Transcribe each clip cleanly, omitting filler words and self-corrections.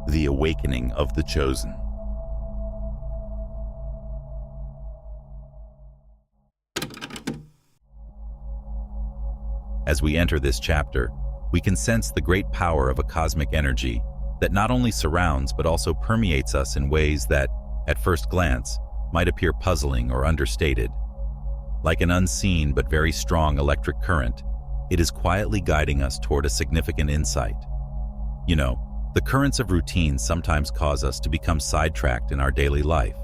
The Awakening of the Chosen. As we enter this chapter, we can sense the great power of a cosmic energy that not only surrounds but also permeates us in ways that, at first glance, might appear puzzling or understated. Like an unseen but very strong electric current, it is quietly guiding us toward a significant insight. You know, the currents of routine sometimes cause us to become sidetracked in our daily life.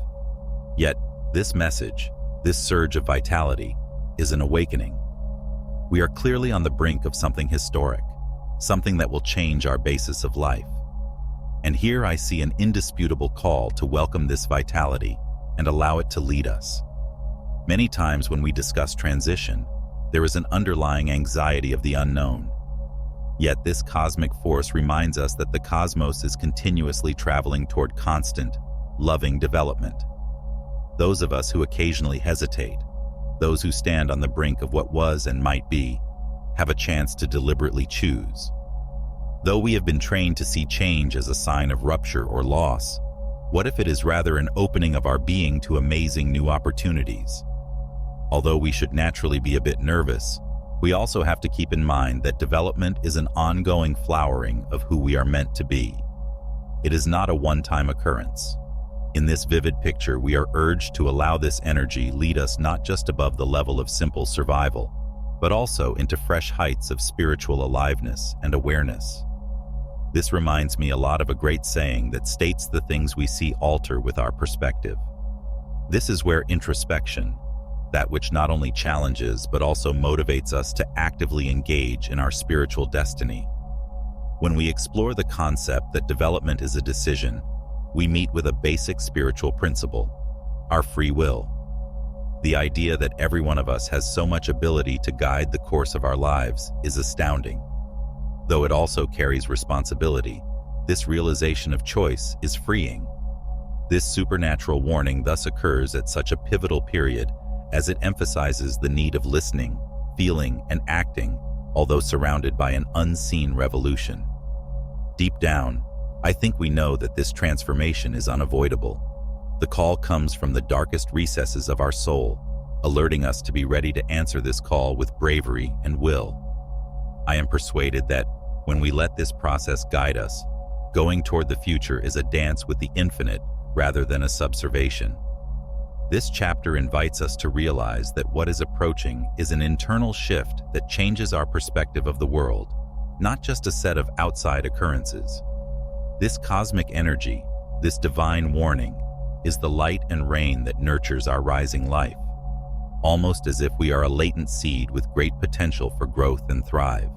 Yet, this message, this surge of vitality, is an awakening. We are clearly on the brink of something historic, something that will change our basis of life. And here I see an indisputable call to welcome this vitality and allow it to lead us. Many times when we discuss transition, there is an underlying anxiety of the unknown. Yet this cosmic force reminds us that the cosmos is continuously traveling toward constant, loving development. Those of us who occasionally hesitate, those who stand on the brink of what was and might be, have a chance to deliberately choose. Though we have been trained to see change as a sign of rupture or loss, what if it is rather an opening of our being to amazing new opportunities? Although we should naturally be a bit nervous, we also have to keep in mind that development is an ongoing flowering of who we are meant to be. It is not a one-time occurrence. In this vivid picture, we are urged to allow this energy lead us not just above the level of simple survival, but also into fresh heights of spiritual aliveness and awareness. This reminds me a lot of a great saying that states the things we see alter with our perspective. This is where introspection, that which not only challenges but also motivates us to actively engage in our spiritual destiny. When we explore the concept that development is a decision, we meet with a basic spiritual principle: our free will. The idea that every one of us has so much ability to guide the course of our lives is astounding. Though it also carries responsibility, this realization of choice is freeing. This supernatural warning thus occurs at such a pivotal period, as it emphasizes the need of listening, feeling, and acting, although surrounded by an unseen revolution. Deep down, I think we know that this transformation is unavoidable. The call comes from the darkest recesses of our soul, alerting us to be ready to answer this call with bravery and will. I am persuaded that when we let this process guide us, going toward the future is a dance with the infinite rather than a subservation. This chapter invites us to realize that what is approaching is an internal shift that changes our perspective of the world, not just a set of outside occurrences. This cosmic energy, this divine warning, is the light and rain that nurtures our rising life, almost as if we are a latent seed with great potential for growth and thrive.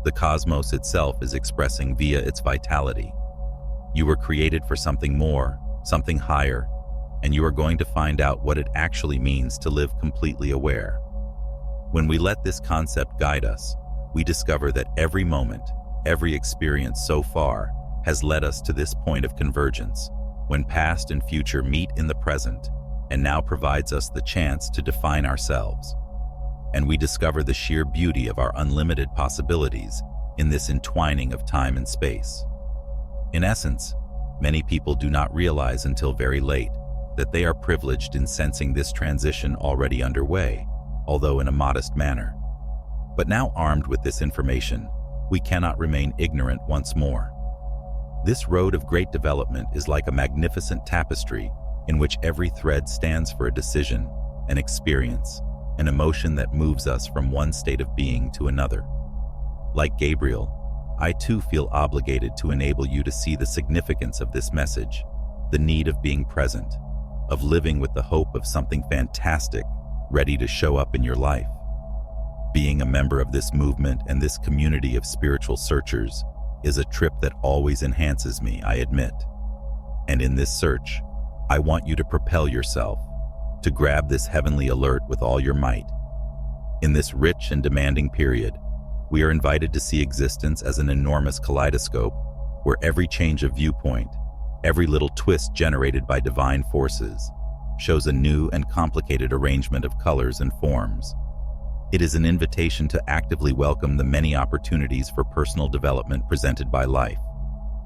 The cosmos itself is expressing via its vitality. You were created for something more, something higher, and you are going to find out what it actually means to live completely aware. When we let this concept guide us, we discover that every moment, every experience so far, has led us to this point of convergence, when past and future meet in the present, and now provides us the chance to define ourselves. And we discover the sheer beauty of our unlimited possibilities in this entwining of time and space. In essence, many people do not realize until very late that they are privileged in sensing this transition already underway, although in a modest manner. But now armed with this information, we cannot remain ignorant once more. This road of great development is like a magnificent tapestry in which every thread stands for a decision, an experience, an emotion that moves us from one state of being to another. Like Gabriel, I too feel obligated to enable you to see the significance of this message, the need of being present, of living with the hope of something fantastic ready to show up in your life. Being a member of this movement and this community of spiritual searchers is a trip that always enhances me, I admit. And in this search, I want you to propel yourself, to grab this heavenly alert with all your might. In this rich and demanding period, we are invited to see existence as an enormous kaleidoscope where every change of viewpoint, every little twist generated by divine forces, shows a new and complicated arrangement of colors and forms. It is an invitation to actively welcome the many opportunities for personal development presented by life.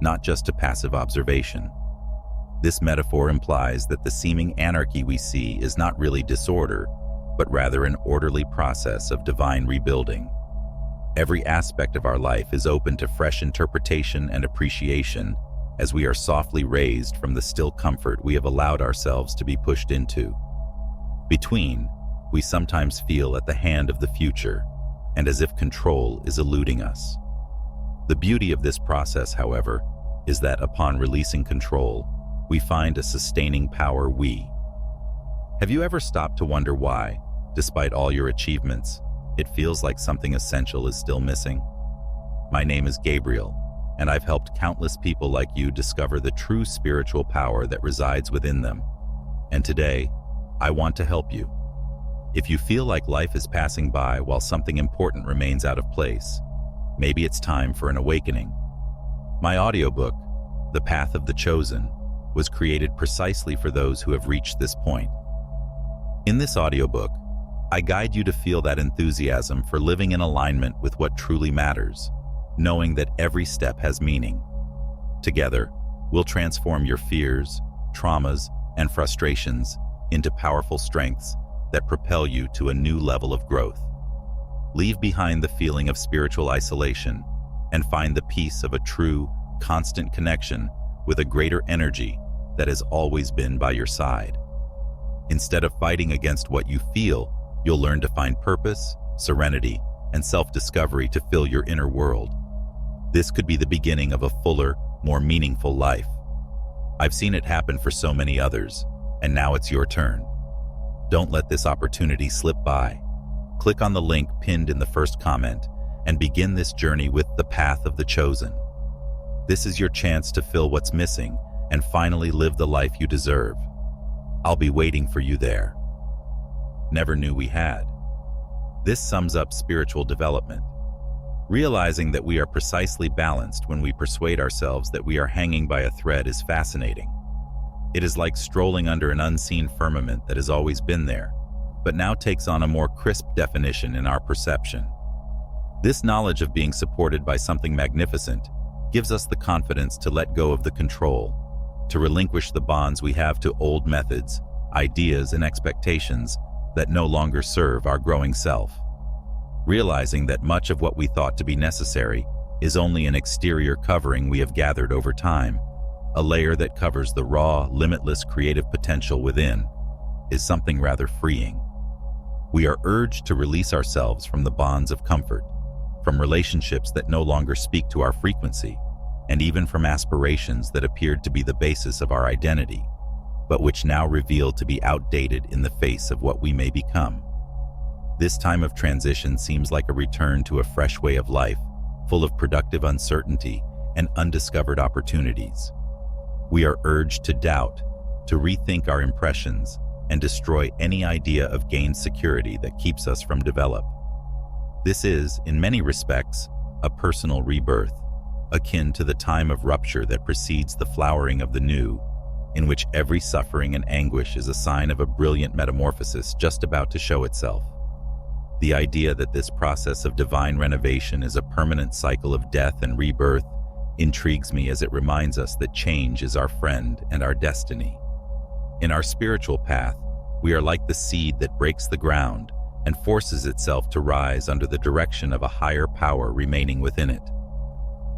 not just to passive observation. This metaphor implies that the seeming anarchy we see is not really disorder, but rather an orderly process of divine rebuilding. Every aspect of our life is open to fresh interpretation and appreciation as we are softly raised from the still comfort we have allowed ourselves to be pushed into. Between, we sometimes feel at the hand of the future, and as if control is eluding us. The beauty of this process, however, is that upon releasing control, we find a sustaining power we. Have you ever stopped to wonder why, despite all your achievements, it feels like something essential is still missing? My name is Gabriel, and I've helped countless people like you discover the true spiritual power that resides within them. And today, I want to help you. If you feel like life is passing by while something important remains out of place, maybe it's time for an awakening. My audiobook, The Path of the Chosen, was created precisely for those who have reached this point. In this audiobook, I guide you to feel that enthusiasm for living in alignment with what truly matters, knowing that every step has meaning. Together, we'll transform your fears, traumas, and frustrations into powerful strengths that propel you to a new level of growth. Leave behind the feeling of spiritual isolation and find the peace of a true, constant connection with a greater energy that has always been by your side. Instead of fighting against what you feel, you'll learn to find purpose, serenity, and self-discovery to fill your inner world. This could be the beginning of a fuller, more meaningful life. I've seen it happen for so many others, and now it's your turn. Don't let this opportunity slip by. Click on the link pinned in the first comment and begin this journey with The Path of the Chosen. This is your chance to fill what's missing and finally live the life you deserve. I'll be waiting for you there. Never knew we had. This sums up spiritual development. Realizing that we are precisely balanced when we persuade ourselves that we are hanging by a thread is fascinating. It is like strolling under an unseen firmament that has always been there, but now takes on a more crisp definition in our perception. This knowledge of being supported by something magnificent gives us the confidence to let go of the control, to relinquish the bonds we have to old methods, ideas, and expectations that no longer serve our growing self. Realizing that much of what we thought to be necessary is only an exterior covering we have gathered over time, a layer that covers the raw, limitless creative potential within, is something rather freeing. We are urged to release ourselves from the bonds of comfort, from relationships that no longer speak to our frequency, and even from aspirations that appeared to be the basis of our identity, but which now reveal to be outdated in the face of what we may become. This time of transition seems like a return to a fresh way of life, full of productive uncertainty and undiscovered opportunities. We are urged to doubt, to rethink our impressions, and destroy any idea of gained security that keeps us from develop. This is, in many respects, a personal rebirth, akin to the time of rupture that precedes the flowering of the new, in which every suffering and anguish is a sign of a brilliant metamorphosis just about to show itself. The idea that this process of divine renovation is a permanent cycle of death and rebirth intrigues me, as it reminds us that change is our friend and our destiny. In our spiritual path, we are like the seed that breaks the ground and forces itself to rise under the direction of a higher power remaining within it.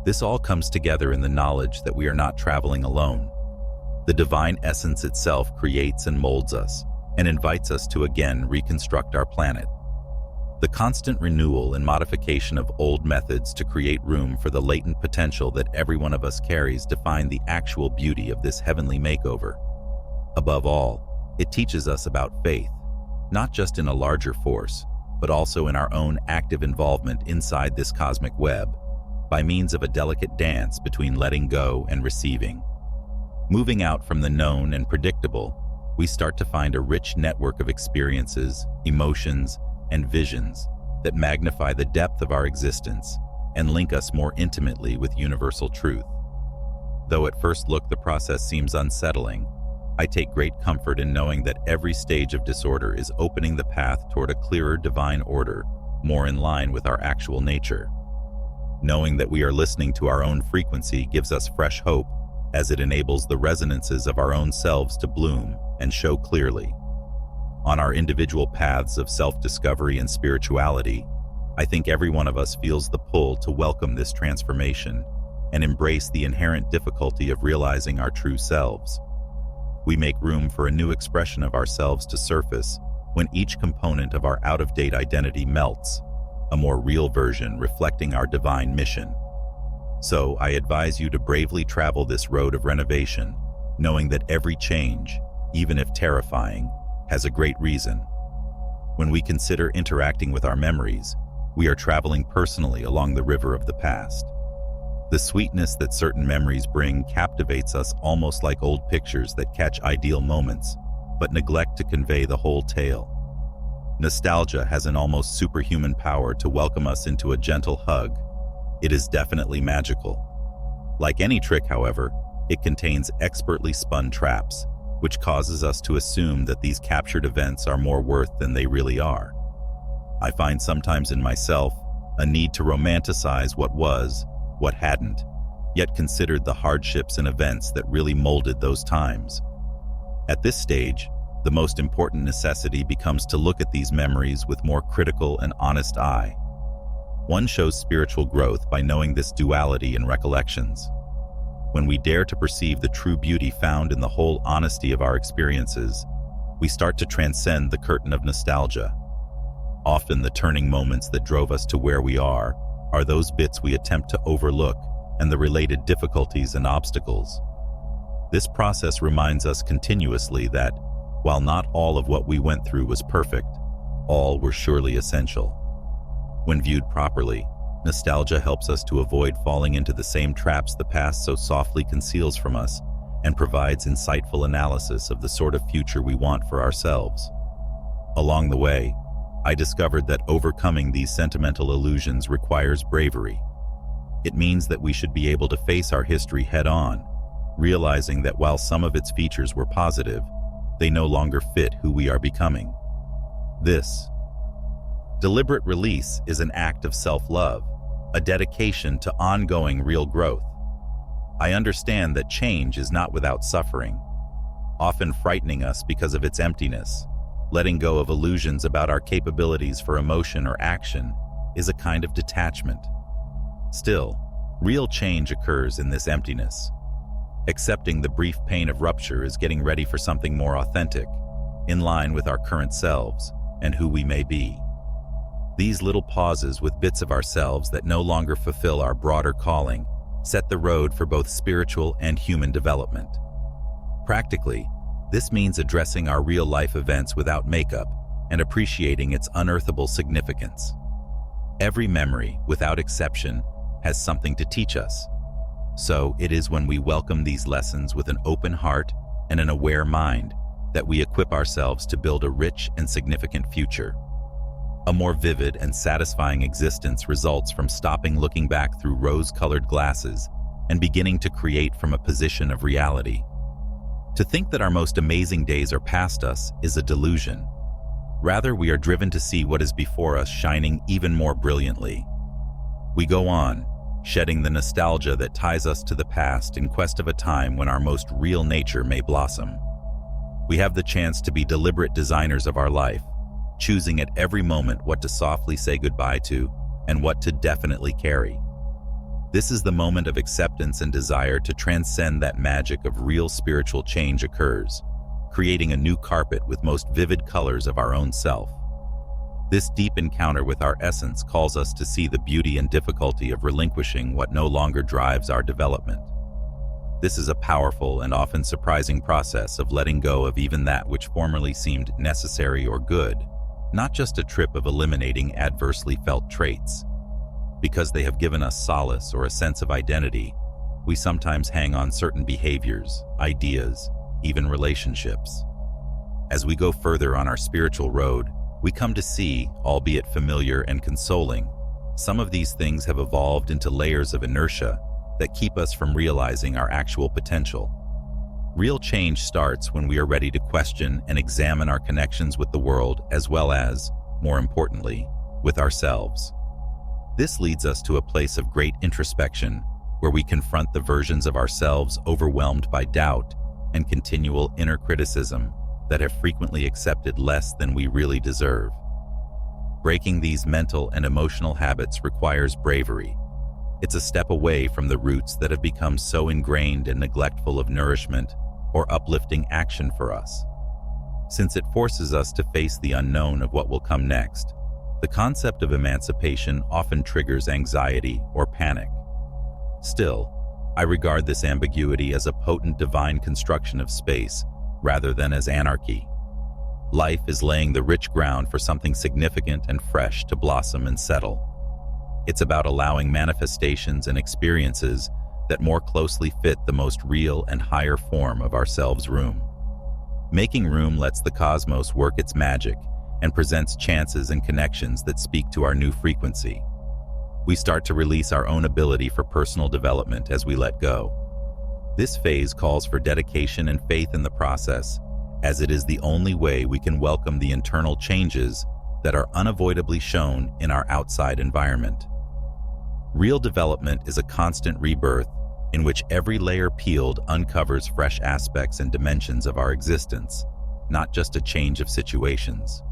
This all comes together in the knowledge that we are not traveling alone. The divine essence itself creates and molds us and invites us to again reconstruct our planet. The constant renewal and modification of old methods to create room for the latent potential that every one of us carries define the actual beauty of this heavenly makeover. Above all, it teaches us about faith, not just in a larger force, but also in our own active involvement inside this cosmic web, by means of a delicate dance between letting go and receiving. Moving out from the known and predictable, we start to find a rich network of experiences, emotions, and visions that magnify the depth of our existence and link us more intimately with universal truth. Though at first look the process seems unsettling, I take great comfort in knowing that every stage of disorder is opening the path toward a clearer divine order, more in line with our actual nature. Knowing that we are listening to our own frequency gives us fresh hope, as it enables the resonances of our own selves to bloom and show clearly. On our individual paths of self-discovery and spirituality, I think every one of us feels the pull to welcome this transformation and embrace the inherent difficulty of realizing our true selves. We make room for a new expression of ourselves to surface when each component of our out-of-date identity melts, a more real version reflecting our divine mission. So I advise you to bravely travel this road of renovation, knowing that every change, even if terrifying, has a great reason. When we consider interacting with our memories, we are traveling personally along the river of the past. The sweetness that certain memories bring captivates us almost like old pictures that catch ideal moments, but neglect to convey the whole tale. Nostalgia has an almost superhuman power to welcome us into a gentle hug. It is definitely magical. Like any trick, however, it contains expertly spun traps, which causes us to assume that these captured events are more worth than they really are. I find sometimes in myself a need to romanticize what was, what hadn't, yet considered the hardships and events that really molded those times. At this stage, the most important necessity becomes to look at these memories with more critical and honest eye. One shows spiritual growth by knowing this duality in recollections. When we dare to perceive the true beauty found in the whole honesty of our experiences, we start to transcend the curtain of nostalgia. Often the turning moments that drove us to where we are those bits we attempt to overlook and the related difficulties and obstacles. This process reminds us continuously that, while not all of what we went through was perfect, all were surely essential. When viewed properly, nostalgia helps us to avoid falling into the same traps the past so softly conceals from us and provides insightful analysis of the sort of future we want for ourselves. Along the way, I discovered that overcoming these sentimental illusions requires bravery. It means that we should be able to face our history head-on, realizing that while some of its features were positive, they no longer fit who we are becoming. This deliberate release is an act of self-love, a dedication to ongoing real growth. I understand that change is not without suffering, often frightening us because of its emptiness. Letting go of illusions about our capabilities for emotion or action is a kind of detachment. Still, real change occurs in this emptiness. Accepting the brief pain of rupture is getting ready for something more authentic, in line with our current selves and who we may be. These little pauses with bits of ourselves that no longer fulfill our broader calling set the road for both spiritual and human development. Practically, this means addressing our real-life events without makeup and appreciating its unearthable significance. Every memory, without exception, has something to teach us. So it is when we welcome these lessons with an open heart and an aware mind that we equip ourselves to build a rich and significant future. A more vivid and satisfying existence results from stopping looking back through rose-colored glasses and beginning to create from a position of reality. To think that our most amazing days are past us is a delusion. Rather, we are driven to see what is before us shining even more brilliantly. We go on, shedding the nostalgia that ties us to the past in quest of a time when our most real nature may blossom. We have the chance to be deliberate designers of our life, choosing at every moment what to softly say goodbye to and what to definitely carry. This is the moment of acceptance and desire to transcend that magic of real spiritual change occurs, creating a new carpet with most vivid colors of our own self. This deep encounter with our essence calls us to see the beauty and difficulty of relinquishing what no longer drives our development. This is a powerful and often surprising process of letting go of even that which formerly seemed necessary or good, not just a trip of eliminating adversely felt traits. Because they have given us solace or a sense of identity, we sometimes hang on certain behaviors, ideas, even relationships. As we go further on our spiritual road, we come to see, albeit familiar and consoling, some of these things have evolved into layers of inertia that keep us from realizing our actual potential. Real change starts when we are ready to question and examine our connections with the world as well as, more importantly, with ourselves. This leads us to a place of great introspection, where we confront the versions of ourselves overwhelmed by doubt and continual inner criticism that have frequently accepted less than we really deserve. Breaking these mental and emotional habits requires bravery. It's a step away from the roots that have become so ingrained and neglectful of nourishment or uplifting action for us. Since it forces us to face the unknown of what will come next, the concept of emancipation often triggers anxiety or panic. Still, I regard this ambiguity as a potent divine construction of space rather than as anarchy. Life is laying the rich ground for something significant and fresh to blossom and settle. It's about allowing manifestations and experiences that more closely fit the most real and higher form of ourselves room. Making room lets the cosmos work its magic and presents chances and connections that speak to our new frequency. We start to release our own ability for personal development as we let go. This phase calls for dedication and faith in the process, as it is the only way we can welcome the internal changes that are unavoidably shown in our outside environment. Real development is a constant rebirth in which every layer peeled uncovers fresh aspects and dimensions of our existence, not just a change of situations.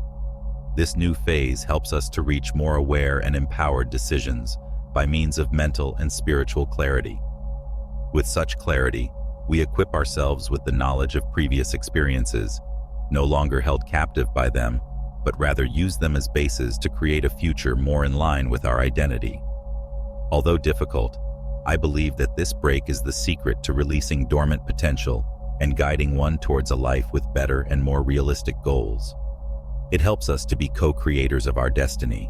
This new phase helps us to reach more aware and empowered decisions by means of mental and spiritual clarity. With such clarity, we equip ourselves with the knowledge of previous experiences, no longer held captive by them, but rather use them as bases to create a future more in line with our identity. Although difficult, I believe that this break is the secret to releasing dormant potential and guiding one towards a life with better and more realistic goals. It helps us to be co-creators of our destiny,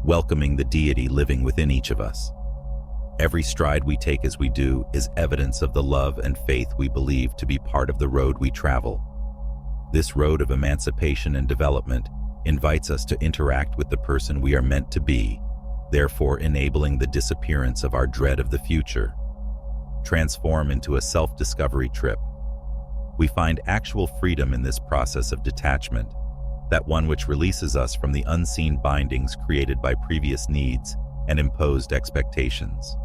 welcoming the deity living within each of us. Every stride we take as we do is evidence of the love and faith we believe to be part of the road we travel. This road of emancipation and development invites us to interact with the person we are meant to be, therefore enabling the disappearance of our dread of the future. Transform into a self-discovery trip. We find actual freedom in this process of detachment, that one which releases us from the unseen bindings created by previous needs and imposed expectations.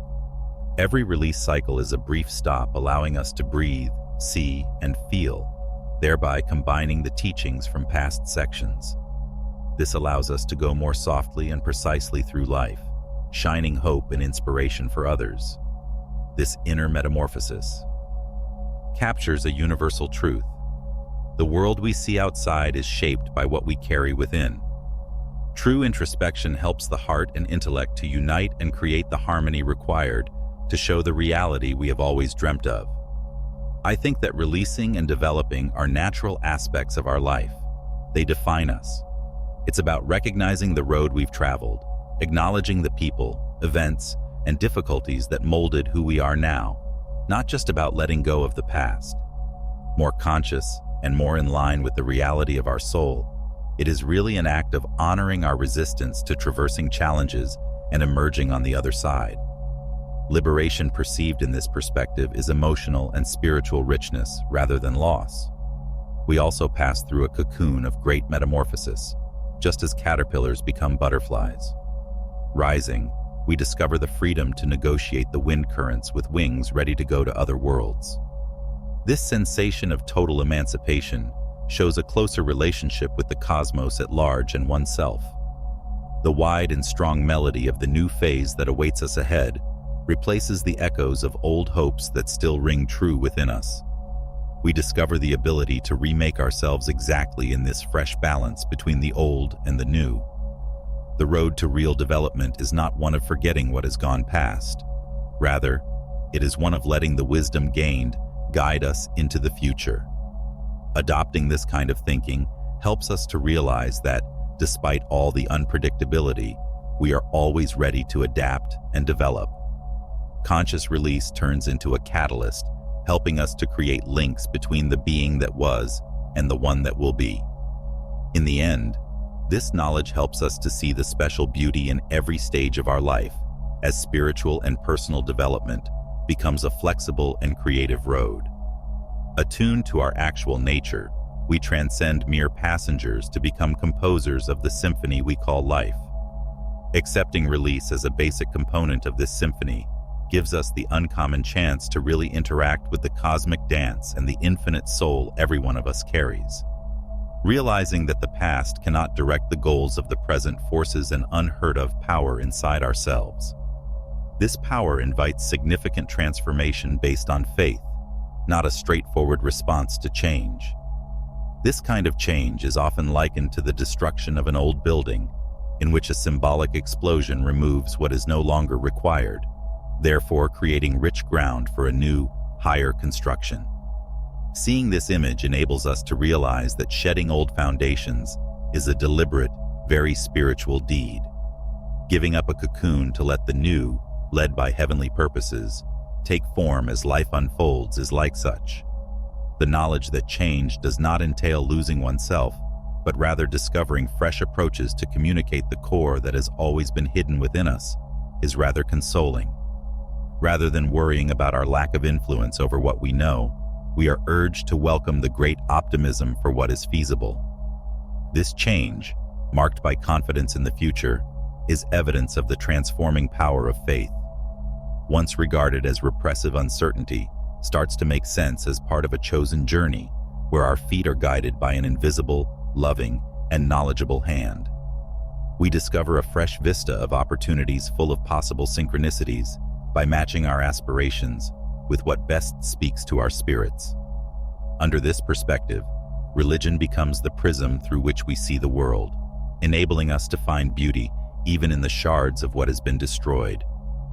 Every release cycle is a brief stop, allowing us to breathe, see, and feel, thereby combining the teachings from past sections. This allows us to go more softly and precisely through life, shining hope and inspiration for others. This inner metamorphosis captures a universal truth. The world we see outside is shaped by what we carry within. True introspection helps the heart and intellect to unite and create the harmony required to show the reality we have always dreamt of. I think that releasing and developing are natural aspects of our life. They define us. It's about recognizing the road we've traveled, acknowledging the people, events, and difficulties that molded who we are now, not just about letting go of the past. More conscious and more in line with the reality of our soul, it is really an act of honoring our resistance to traversing challenges and emerging on the other side. Liberation perceived in this perspective is emotional and spiritual richness rather than loss. We also pass through a cocoon of great metamorphosis, just as caterpillars become butterflies. Rising, we discover the freedom to negotiate the wind currents with wings ready to go to other worlds. This sensation of total emancipation shows a closer relationship with the cosmos at large and oneself. The wide and strong melody of the new phase that awaits us ahead replaces the echoes of old hopes that still ring true within us. We discover the ability to remake ourselves exactly in this fresh balance between the old and the new. The road to real development is not one of forgetting what has gone past. Rather, it is one of letting the wisdom gained guide us into the future. Adopting this kind of thinking helps us to realize that, despite all the unpredictability, we are always ready to adapt and develop. Conscious release turns into a catalyst, helping us to create links between the being that was and the one that will be. In the end, this knowledge helps us to see the special beauty in every stage of our life, as spiritual and personal development becomes a flexible and creative road. Attuned to our actual nature, we transcend mere passengers to become composers of the symphony we call life. Accepting release as a basic component of this symphony gives us the uncommon chance to really interact with the cosmic dance and the infinite soul every one of us carries. Realizing that the past cannot direct the goals of the present forces an unheard-of power inside ourselves. This power invites significant transformation based on faith, not a straightforward response to change. This kind of change is often likened to the destruction of an old building, in which a symbolic explosion removes what is no longer required, therefore creating rich ground for a new, higher construction. Seeing this image enables us to realize that shedding old foundations is a deliberate, very spiritual deed. Giving up a cocoon to let the new, led by heavenly purposes, take form as life unfolds is like such. The knowledge that change does not entail losing oneself, but rather discovering fresh approaches to communicate the core that has always been hidden within us, is rather consoling. Rather than worrying about our lack of influence over what we know, we are urged to welcome the great optimism for what is feasible. This change, marked by confidence in the future, is evidence of the transforming power of faith. Once regarded as repressive uncertainty, starts to make sense as part of a chosen journey, where our feet are guided by an invisible, loving, and knowledgeable hand. We discover a fresh vista of opportunities full of possible synchronicities by matching our aspirations with what best speaks to our spirits. Under this perspective, religion becomes the prism through which we see the world, enabling us to find beauty even in the shards of what has been destroyed,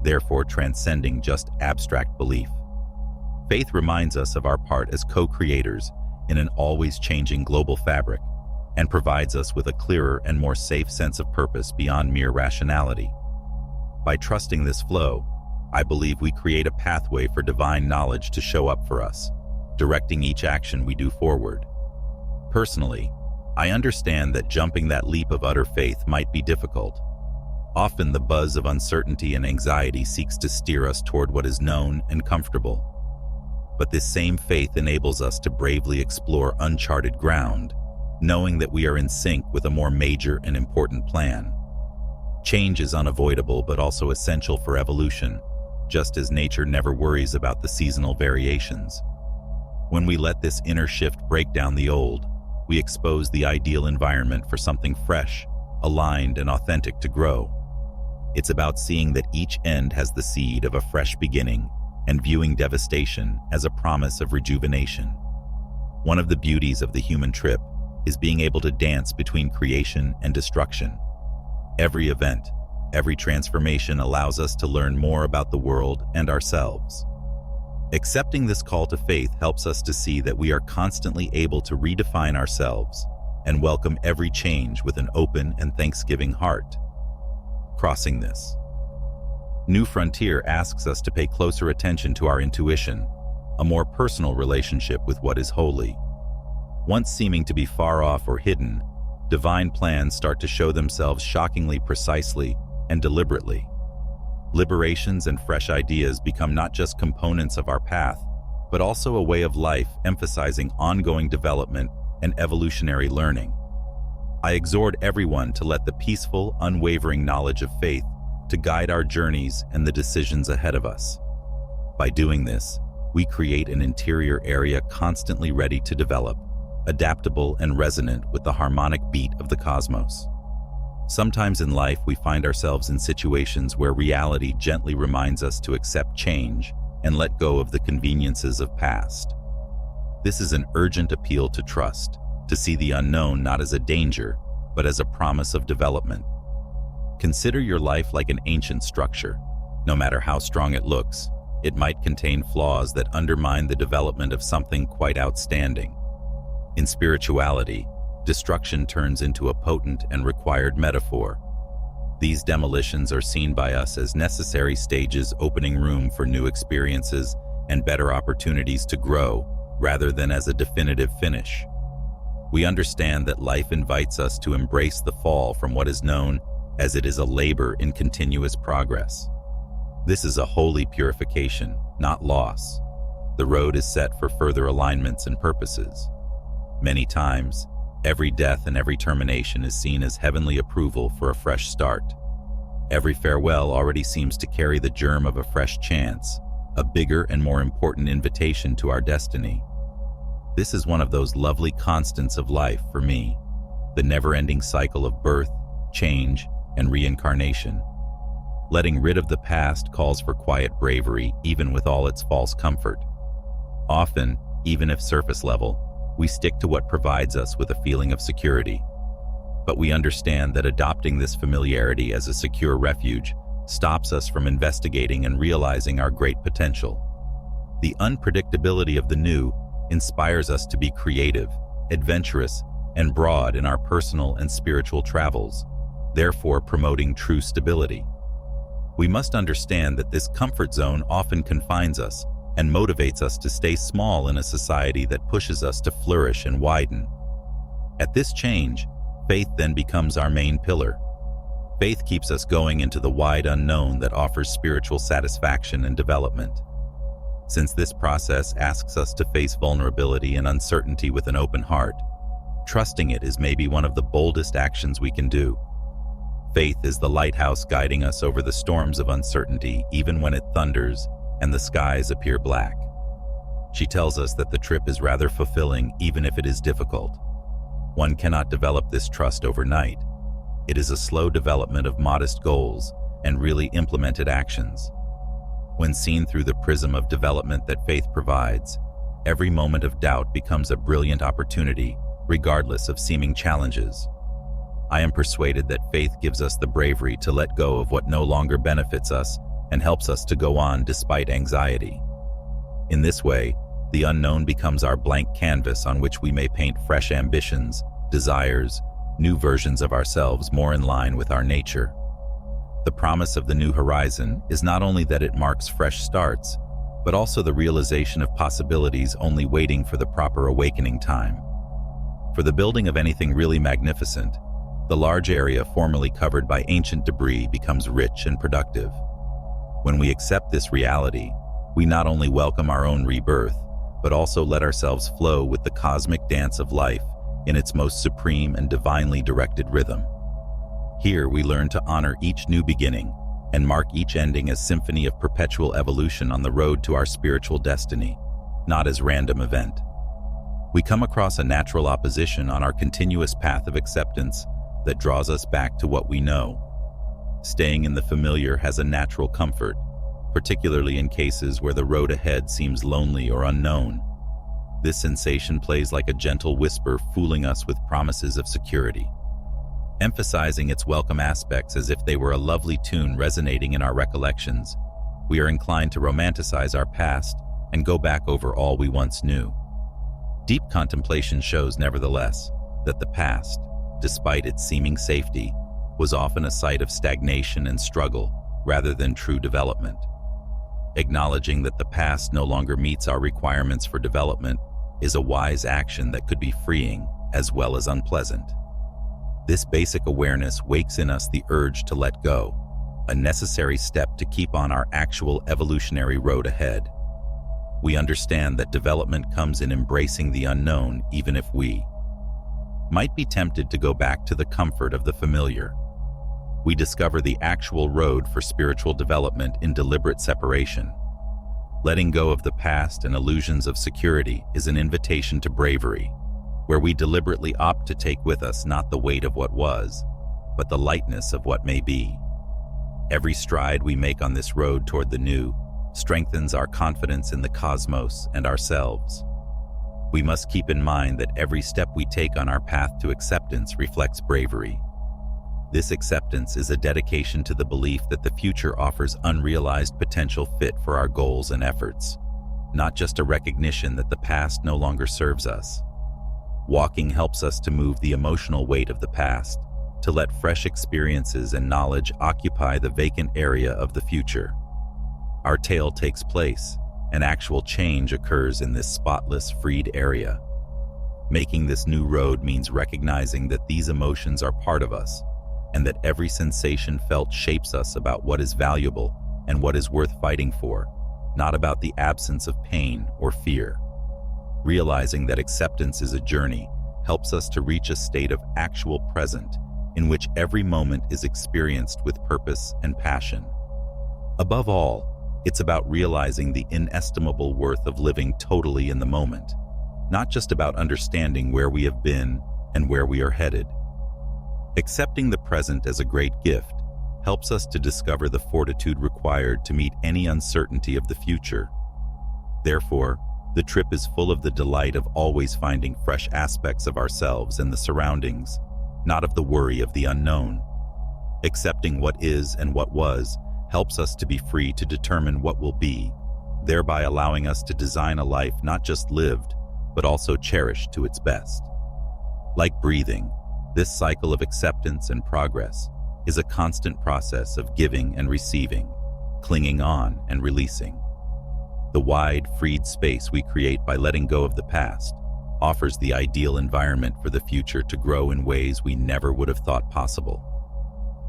therefore transcending just abstract belief. Faith reminds us of our part as co-creators in an always changing global fabric, and provides us with a clearer and more safe sense of purpose beyond mere rationality. By trusting this flow, I believe we create a pathway for divine knowledge to show up for us, directing each action we do forward. Personally, I understand that jumping that leap of utter faith might be difficult. Often the buzz of uncertainty and anxiety seeks to steer us toward what is known and comfortable. But this same faith enables us to bravely explore uncharted ground, knowing that we are in sync with a more major and important plan. Change is unavoidable but also essential for evolution, just as nature never worries about the seasonal variations. When we let this inner shift break down the old, we expose the ideal environment for something fresh, aligned, and authentic to grow. It's about seeing that each end has the seed of a fresh beginning and viewing devastation as a promise of rejuvenation. One of the beauties of the human trip is being able to dance between creation and destruction. Every event, every transformation allows us to learn more about the world and ourselves. Accepting this call to faith helps us to see that we are constantly able to redefine ourselves and welcome every change with an open and thanksgiving heart. Crossing this new frontier asks us to pay closer attention to our intuition, a more personal relationship with what is holy. Once seeming to be far off or hidden, divine plans start to show themselves shockingly precisely and deliberately. Liberations and fresh ideas become not just components of our path, but also a way of life emphasizing ongoing development and evolutionary learning. I exhort everyone to let the peaceful, unwavering knowledge of faith to guide our journeys and the decisions ahead of us. By doing this, we create an interior area constantly ready to develop, adaptable and resonant with the harmonic beat of the cosmos. Sometimes in life we find ourselves in situations where reality gently reminds us to accept change and let go of the conveniences of past. This is an urgent appeal to trust, to see the unknown not as a danger, but as a promise of development. Consider your life like an ancient structure. No matter how strong it looks, it might contain flaws that undermine the development of something quite outstanding. In spirituality, destruction turns into a potent and required metaphor. These demolitions are seen by us as necessary stages opening room for new experiences and better opportunities to grow, rather than as a definitive finish. We understand that life invites us to embrace the fall from what is known as it is a labor in continuous progress. This is a holy purification, not loss. The road is set for further alignments and purposes. Many times, every death and every termination is seen as heavenly approval for a fresh start. Every farewell already seems to carry the germ of a fresh chance, a bigger and more important invitation to our destiny. This is one of those lovely constants of life for me, the never-ending cycle of birth, change, and reincarnation. Letting rid of the past calls for quiet bravery, even with all its false comfort. Often, even if surface level, we stick to what provides us with a feeling of security. But we understand that adopting this familiarity as a secure refuge stops us from investigating and realizing our great potential. The unpredictability of the new inspires us to be creative, adventurous, and broad in our personal and spiritual travels, therefore promoting true stability. We must understand that this comfort zone often confines us and motivates us to stay small in a society that pushes us to flourish and widen. At this change, faith then becomes our main pillar. Faith keeps us going into the wide unknown that offers spiritual satisfaction and development. Since this process asks us to face vulnerability and uncertainty with an open heart, trusting it is maybe one of the boldest actions we can do. Faith is the lighthouse guiding us over the storms of uncertainty, even when it thunders and the skies appear black. She tells us that the trip is rather fulfilling, even if it is difficult. One cannot develop this trust overnight. It is a slow development of modest goals and really implemented actions. When seen through the prism of development that faith provides, every moment of doubt becomes a brilliant opportunity, regardless of seeming challenges. I am persuaded that faith gives us the bravery to let go of what no longer benefits us and helps us to go on despite anxiety. In this way, the unknown becomes our blank canvas on which we may paint fresh ambitions, desires, new versions of ourselves more in line with our nature. The promise of the new horizon is not only that it marks fresh starts, but also the realization of possibilities only waiting for the proper awakening time. For the building of anything really magnificent, the large area formerly covered by ancient debris becomes rich and productive. When we accept this reality, we not only welcome our own rebirth, but also let ourselves flow with the cosmic dance of life in its most supreme and divinely directed rhythm. Here we learn to honor each new beginning and mark each ending as symphony of perpetual evolution on the road to our spiritual destiny, not as random event. We come across a natural opposition on our continuous path of acceptance that draws us back to what we know. Staying in the familiar has a natural comfort, particularly in cases where the road ahead seems lonely or unknown. This sensation plays like a gentle whisper, fooling us with promises of security. Emphasizing its welcome aspects as if they were a lovely tune resonating in our recollections, we are inclined to romanticize our past and go back over all we once knew. Deep contemplation shows, nevertheless, that the past, despite its seeming safety, was often a site of stagnation and struggle rather than true development. Acknowledging that the past no longer meets our requirements for development is a wise action that could be freeing as well as unpleasant. This basic awareness wakes in us the urge to let go, a necessary step to keep on our actual evolutionary road ahead. We understand that development comes in embracing the unknown, even if we might be tempted to go back to the comfort of the familiar. We discover the actual road for spiritual development in deliberate separation. Letting go of the past and illusions of security is an invitation to bravery, where we deliberately opt to take with us not the weight of what was, but the lightness of what may be. Every stride we make on this road toward the new strengthens our confidence in the cosmos and ourselves. We must keep in mind that every step we take on our path to acceptance reflects bravery. This acceptance is a dedication to the belief that the future offers unrealized potential fit for our goals and efforts, not just a recognition that the past no longer serves us. Walking helps us to move the emotional weight of the past, to let fresh experiences and knowledge occupy the vacant area of the future. Our tale takes place, and actual change occurs in this spotless, freed area. Making this new road means recognizing that these emotions are part of us, and that every sensation felt shapes us about what is valuable and what is worth fighting for, not about the absence of pain or fear. Realizing that acceptance is a journey helps us to reach a state of actual present in which every moment is experienced with purpose and passion. Above all, it's about realizing the inestimable worth of living totally in the moment, not just about understanding where we have been and where we are headed. Accepting the present as a great gift helps us to discover the fortitude required to meet any uncertainty of the future. Therefore, the trip is full of the delight of always finding fresh aspects of ourselves and the surroundings, not of the worry of the unknown. Accepting what is and what was helps us to be free to determine what will be, thereby allowing us to design a life not just lived, but also cherished to its best. Like breathing, this cycle of acceptance and progress is a constant process of giving and receiving, clinging on and releasing. The wide, freed space we create by letting go of the past offers the ideal environment for the future to grow in ways we never would have thought possible.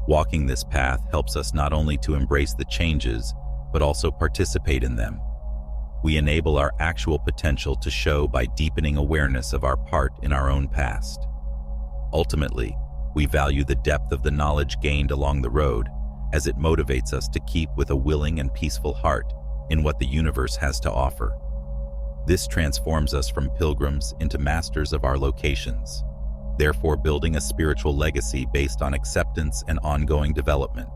Walking this path helps us not only to embrace the changes, but also participate in them. We enable our actual potential to show by deepening awareness of our part in our own past. Ultimately, we value the depth of the knowledge gained along the road, as it motivates us to keep with a willing and peaceful heart in what the universe has to offer. This transforms us from pilgrims into masters of our locations, therefore building a spiritual legacy based on acceptance and ongoing development.